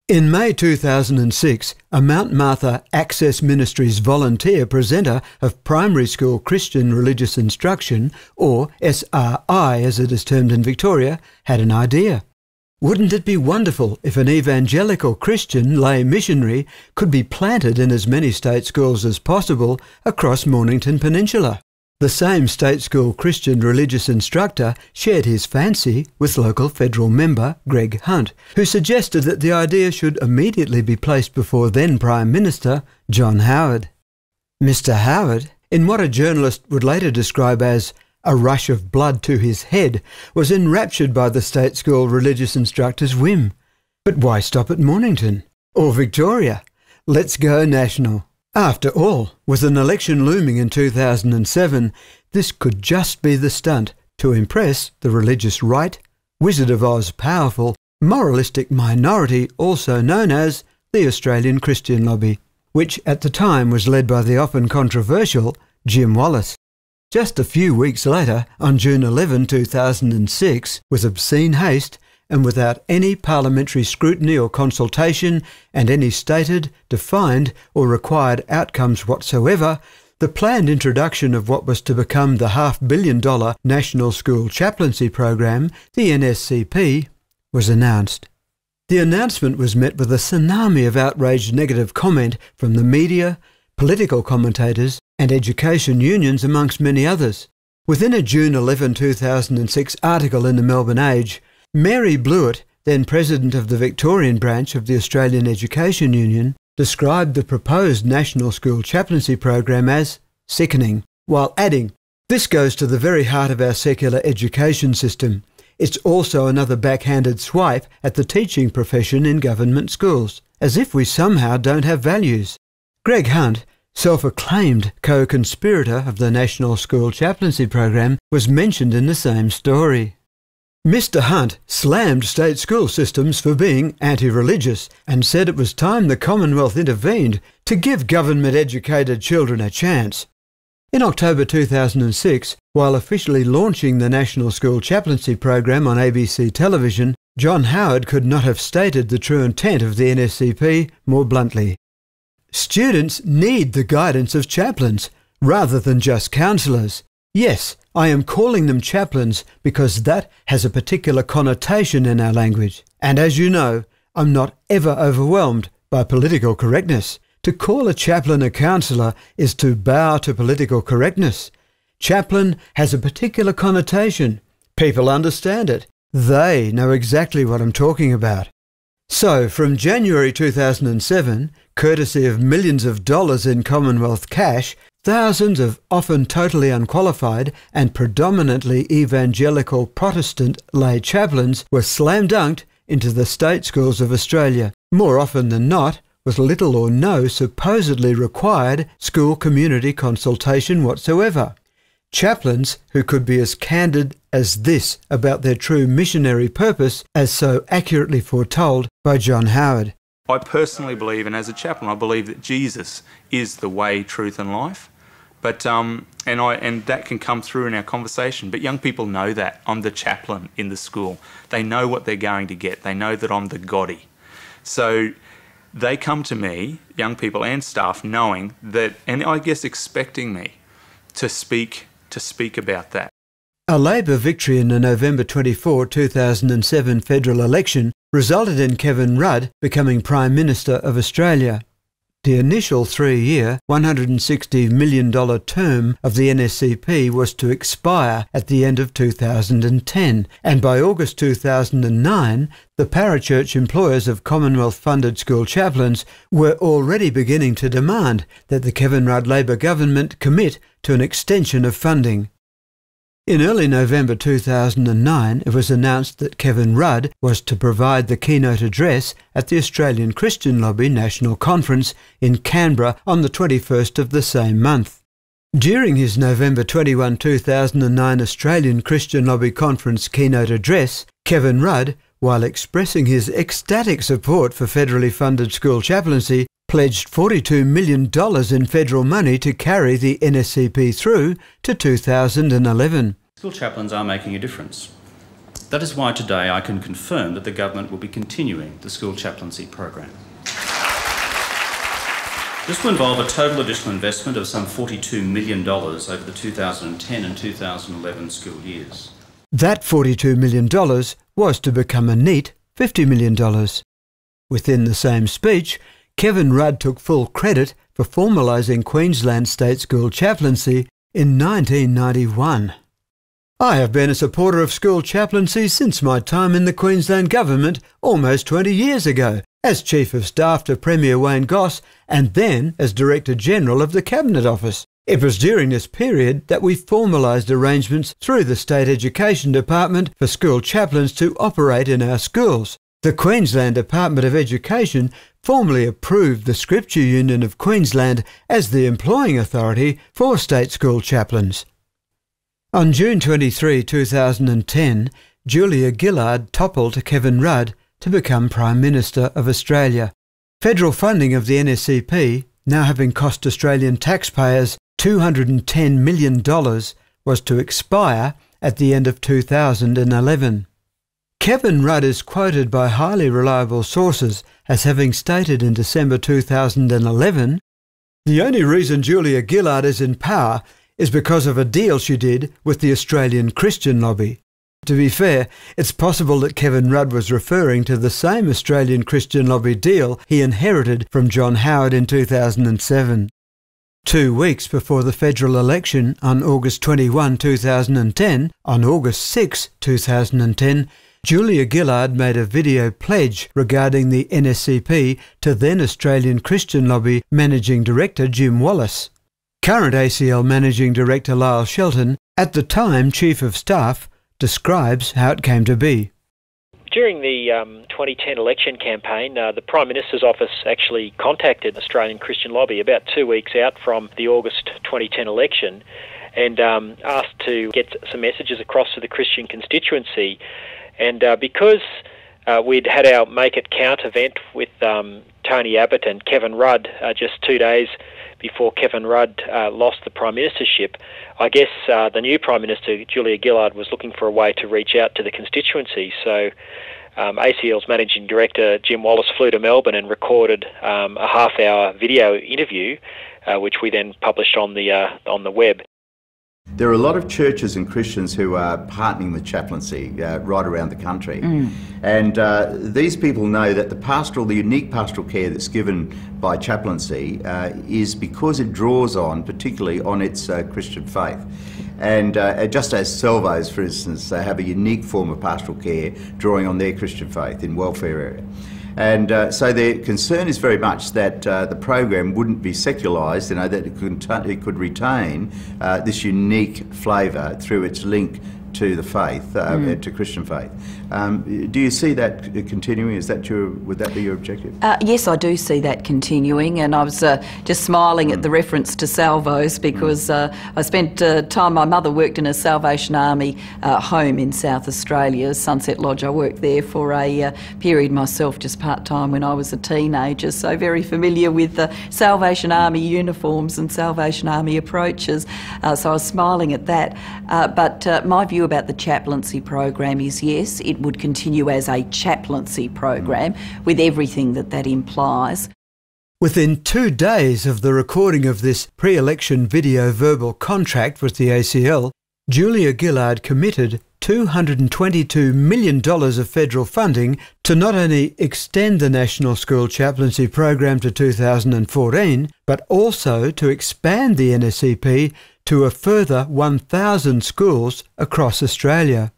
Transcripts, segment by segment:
In May 2006, a Mount Martha Access Ministries volunteer presenter of primary school Christian religious instruction, or SRI as it is termed in Victoria, had an idea. Wouldn't it be wonderful if an evangelical Christian lay missionary could be planted in as many state schools as possible across Mornington Peninsula? The same state school Christian religious instructor shared his fancy with local federal member Greg Hunt, who suggested that the idea should immediately be placed before then Prime Minister John Howard. Mr. Howard, in what a journalist would later describe as a rush of blood to his head, was enraptured by the state school religious instructor's whim. But why stop at Mornington? Or Victoria? Let's go national. After all, with an election looming in 2007, this could just be the stunt to impress the religious right, Wizard of Oz powerful, moralistic minority also known as the Australian Christian Lobby, which at the time was led by the often controversial Jim Wallace. Just a few weeks later, on June 11, 2006, with obscene haste, and without any parliamentary scrutiny or consultation and any stated, defined or required outcomes whatsoever, the planned introduction of what was to become the $500 million National Schools Chaplaincy Program, the NSCP, was announced. The announcement was met with a tsunami of outraged negative comment from the media, political commentators and education unions amongst many others. Within a June 11, 2006 article in the Melbourne Age, Mary Blewett, then president of the Victorian branch of the Australian Education Union, described the proposed National Schools Chaplaincy Program as sickening, while adding, "This goes to the very heart of our secular education system. It's also another backhanded swipe at the teaching profession in government schools, as if we somehow don't have values." Greg Hunt, self-acclaimed co-conspirator of the National Schools Chaplaincy Program, was mentioned in the same story. Mr. Hunt slammed state school systems for being anti-religious and said it was time the Commonwealth intervened to give government-educated children a chance. In October 2006, while officially launching the National Schools Chaplaincy Program on ABC television, John Howard could not have stated the true intent of the NSCP more bluntly. Students need the guidance of chaplains rather than just counsellors. Yes, I am calling them chaplains because that has a particular connotation in our language. And as you know, I'm not ever overwhelmed by political correctness. To call a chaplain a counsellor is to bow to political correctness. Chaplain has a particular connotation. People understand it. They know exactly what I'm talking about. So, from January 2007, courtesy of millions of dollars in Commonwealth cash, thousands of often totally unqualified and predominantly evangelical Protestant lay chaplains were slam-dunked into the state schools of Australia, more often than not with little or no supposedly required school community consultation whatsoever. Chaplains who could be as candid as this about their true missionary purpose as so accurately foretold by John Howard. I personally believe, and as a chaplain, I believe that Jesus is the way, truth and life. But and that can come through in our conversation. But young people know that. I'm the chaplain in the school. They know what they're going to get. They know that I'm the Gotti. So they come to me, young people and staff, knowing that, and I guess expecting me to speak about that. A Labor victory in the November 24, 2007 federal election resulted in Kevin Rudd becoming Prime Minister of Australia. The initial 3-year, $160 million term of the NSCP was to expire at the end of 2010, and by August 2009, the parachurch employers of Commonwealth-funded school chaplains were already beginning to demand that the Kevin Rudd Labor government commit to an extension of funding. In early November 2009, it was announced that Kevin Rudd was to provide the keynote address at the Australian Christian Lobby National Conference in Canberra on the 21st of the same month. During his November 21, 2009 Australian Christian Lobby Conference keynote address, Kevin Rudd, while expressing his ecstatic support for federally funded school chaplaincy, pledged $42 million in federal money to carry the NSCP through to 2011. School chaplains are making a difference. That is why today I can confirm that the government will be continuing the school chaplaincy program. This will involve a total additional investment of some $42 million over the 2010 and 2011 school years. That $42 million was to become a neat $50 million. Within the same speech, Kevin Rudd took full credit for formalising Queensland state school chaplaincy in 1991. I have been a supporter of school chaplaincy since my time in the Queensland government almost 20 years ago, as Chief of Staff to Premier Wayne Goss and then as Director General of the Cabinet Office. It was during this period that we formalised arrangements through the State Education Department for school chaplains to operate in our schools. The Queensland Department of Education formally approved the Scripture Union of Queensland as the employing authority for state school chaplains. On June 23, 2010, Julia Gillard toppled Kevin Rudd to become Prime Minister of Australia. Federal funding of the NSCP, now having cost Australian taxpayers $210 million, was to expire at the end of 2011. Kevin Rudd is quoted by highly reliable sources as having stated in December 2011, "The only reason Julia Gillard is in power is because of a deal she did with the Australian Christian lobby." To be fair, it's possible that Kevin Rudd was referring to the same Australian Christian lobby deal he inherited from John Howard in 2007. 2 weeks before the federal election on August 21, 2010, on August 6, 2010, Julia Gillard made a video pledge regarding the NSCP to then Australian Christian lobby Managing Director Jim Wallace. Current ACL Managing Director Lyle Shelton, at the time Chief of Staff, describes how it came to be. During the 2010 election campaign, the Prime Minister's office actually contacted Australian Christian Lobby about 2 weeks out from the August 2010 election and asked to get some messages across to the Christian constituency. And because we'd had our Make It Count event with Tony Abbott and Kevin Rudd just 2 days before Kevin Rudd lost the Prime Ministership, I guess the new Prime Minister, Julia Gillard, was looking for a way to reach out to the constituency. So ACL's Managing Director, Jim Wallace, flew to Melbourne and recorded a half-hour video interview, which we then published on the web. There are a lot of churches and Christians who are partnering with chaplaincy right around the country. And these people know that the unique pastoral care that's given by chaplaincy is because it draws on, particularly on its Christian faith. And just as Salvos, for instance, have a unique form of pastoral care drawing on their Christian faith in welfare area. And so their concern is very much that the program wouldn't be secularised, that it could retain this unique flavour through its link to the faith, to Christian faith. Do you see that continuing? Would that be your objective? Yes, I do see that continuing, and I was just smiling at the reference to Salvos because I spent time, my mother worked in a Salvation Army home in South Australia, Sunset Lodge. I worked there for a period myself, just part-time when I was a teenager, so very familiar with the Salvation Army uniforms and Salvation Army approaches, so I was smiling at that. But my view about the chaplaincy program is yes, it would continue as a chaplaincy program with everything that implies. Within 2 days of the recording of this pre-election video verbal contract with the ACL, Julia Gillard committed $222 million of federal funding to not only extend the National School Chaplaincy Program to 2014, but also to expand the NSCP to a further 1,000 schools across Australia.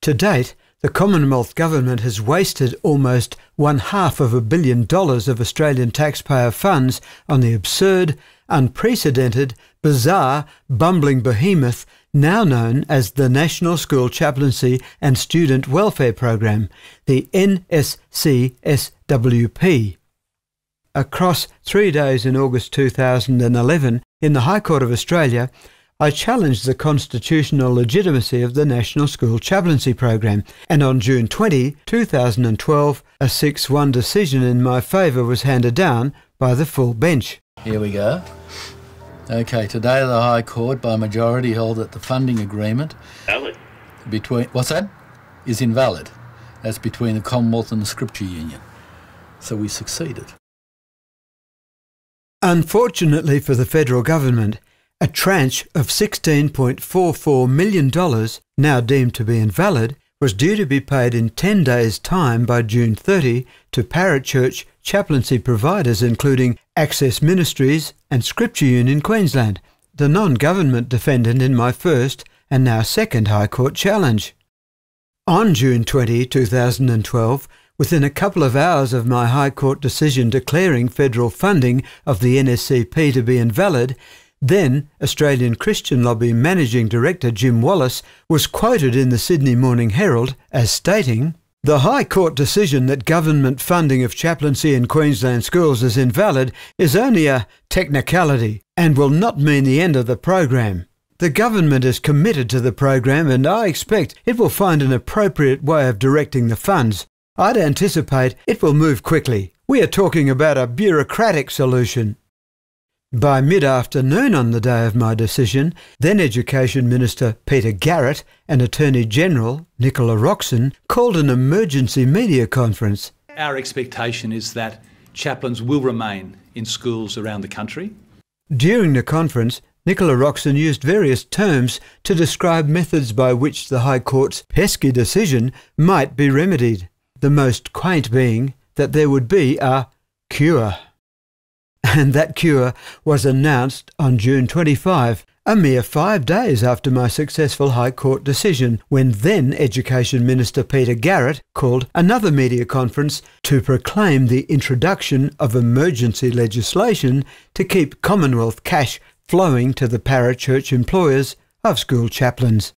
To date, the Commonwealth Government has wasted almost $500 million of Australian taxpayer funds on the absurd, unprecedented, bizarre, bumbling behemoth now known as the National School Chaplaincy and Student Welfare Program, the NSCSWP. Across 3 days in August 2011, in the High Court of Australia, I challenged the constitutional legitimacy of the National School Chaplaincy Program, and on June 20, 2012, a 6-1 decision in my favour was handed down by the full bench. Here we go. Okay, today the High Court by majority held that the funding agreement Valid. between... What's that? is invalid. That's between the Commonwealth and the Scripture Union. So we succeeded. Unfortunately for the federal government, a tranche of $16.44 million, now deemed to be invalid, was due to be paid in 10 days' time by June 30 to parachurch chaplaincy providers including Access Ministries and Scripture Union Queensland, the non-government defendant in my first and now second High Court challenge. On June 20, 2012, within a couple of hours of my High Court decision declaring federal funding of the NSCP to be invalid, then Australian Christian Lobby Managing Director Jim Wallace was quoted in the Sydney Morning Herald as stating, "The High Court decision that government funding of chaplaincy in Queensland schools is invalid is only a technicality and will not mean the end of the program. The government is committed to the program and I expect it will find an appropriate way of directing the funds. I'd anticipate it will move quickly. We are talking about a bureaucratic solution." By mid-afternoon on the day of my decision, then Education Minister Peter Garrett and Attorney General Nicola Roxon called an emergency media conference. Our expectation is that chaplains will remain in schools around the country. During the conference, Nicola Roxon used various terms to describe methods by which the High Court's pesky decision might be remedied, the most quaint being that there would be a cure. And that cure was announced on June 25, a mere 5 days after my successful High Court decision, when then Education Minister Peter Garrett called another media conference to proclaim the introduction of emergency legislation to keep Commonwealth cash flowing to the parachurch employers of school chaplains.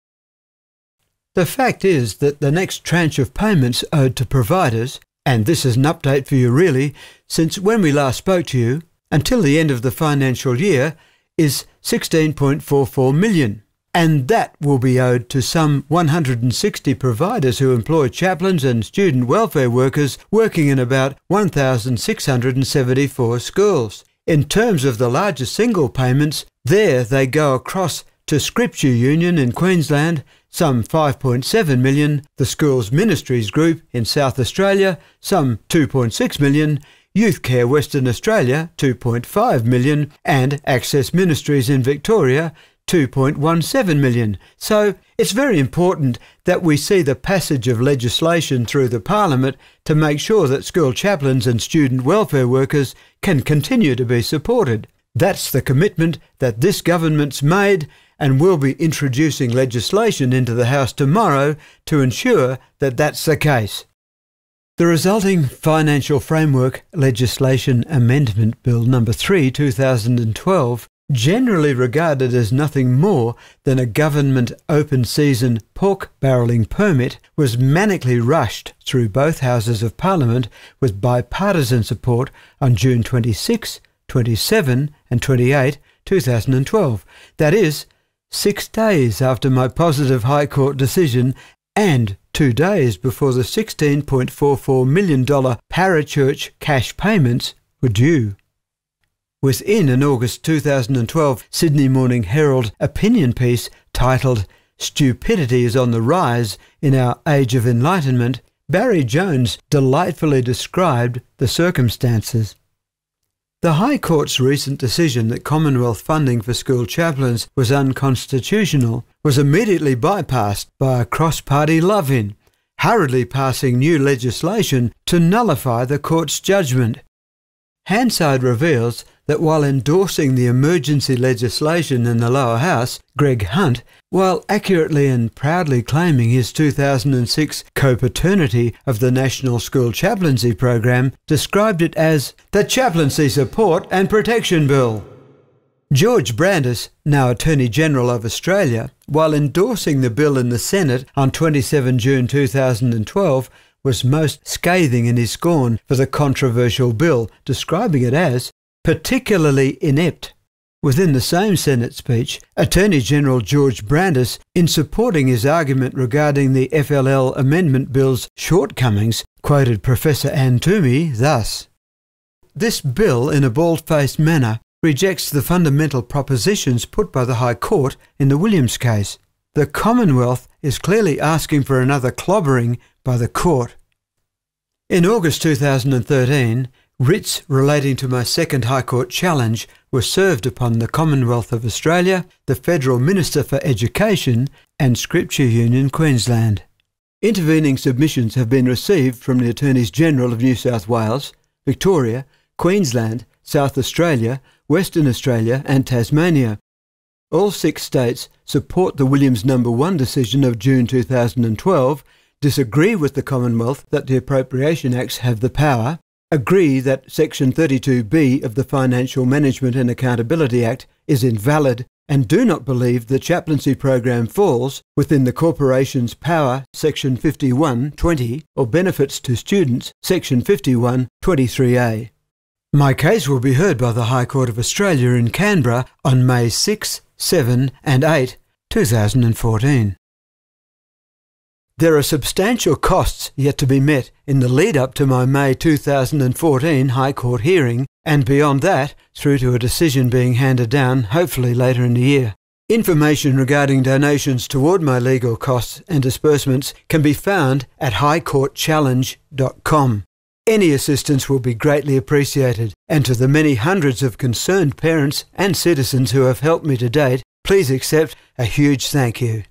The fact is that the next tranche of payments owed to providers, and this is an update for you really, since when we last spoke to you, until the end of the financial year, is $16.44 million. And that will be owed to some 160 providers who employ chaplains and student welfare workers working in about 1,674 schools. In terms of the largest single payments, there they go across to Scripture Union in Queensland, some $5.7 million, the Schools Ministries Group in South Australia, some $2.6 million, Youth Care Western Australia, $2.5 million, and Access Ministries in Victoria, $2.17 million. So it's very important that we see the passage of legislation through the Parliament to make sure that school chaplains and student welfare workers can continue to be supported. That's the commitment that this government's made, and we'll be introducing legislation into the House tomorrow to ensure that that's the case. The resulting Financial Framework Legislation Amendment Bill No. 3, 2012, generally regarded as nothing more than a government open-season pork barrelling permit, was manically rushed through both Houses of Parliament with bipartisan support on June 26, 27 and 28, 2012. That is, 6 days after my positive High Court decision and 2 days before the $16.44 million parachurch cash payments were due. Within an August 2012 Sydney Morning Herald opinion piece titled "Stupidity is on the Rise in Our Age of Enlightenment," Barry Jones delightfully described the circumstances. The High Court's recent decision that Commonwealth funding for school chaplains was unconstitutional was immediately bypassed by a cross-party love-in, hurriedly passing new legislation to nullify the court's judgment. Hansard reveals that while endorsing the emergency legislation in the lower house, Greg Hunt, while accurately and proudly claiming his 2006 co-paternity of the National Schools Chaplaincy Program, described it as the Chaplaincy Support and Protection Bill. George Brandis, now Attorney General of Australia, while endorsing the bill in the Senate on 27 June 2012, was most scathing in his scorn for the controversial bill, describing it as particularly inept. Within the same Senate speech, Attorney General George Brandis, in supporting his argument regarding the FLL Amendment Bill's shortcomings, quoted Professor Anne Toomey thus: "This bill, in a bald-faced manner, rejects the fundamental propositions put by the High Court in the Williams case. The Commonwealth is clearly asking for another clobbering by the court. In August 2013, writs relating to my second High Court challenge were served upon the Commonwealth of Australia, the Federal Minister for Education and Scripture Union Queensland. Intervening submissions have been received from the Attorneys General of New South Wales, Victoria, Queensland, South Australia, Western Australia and Tasmania. All 6 states support the Williams No. 1 decision of June 2012, disagree with the Commonwealth that the Appropriation Acts have the power, agree that Section 32B of the Financial Management and Accountability Act is invalid, and do not believe the chaplaincy program falls within the Corporation's Power Section 51(20) or Benefits to Students Section 51(23)(a). My case will be heard by the High Court of Australia in Canberra on May 6, 7 and 8, 2014. There are substantial costs yet to be met in the lead-up to my May 2014 High Court hearing, and beyond that, through to a decision being handed down, hopefully later in the year. Information regarding donations toward my legal costs and disbursements can be found at highcourtchallenge.com. Any assistance will be greatly appreciated, and to the many hundreds of concerned parents and citizens who have helped me to date, please accept a huge thank you.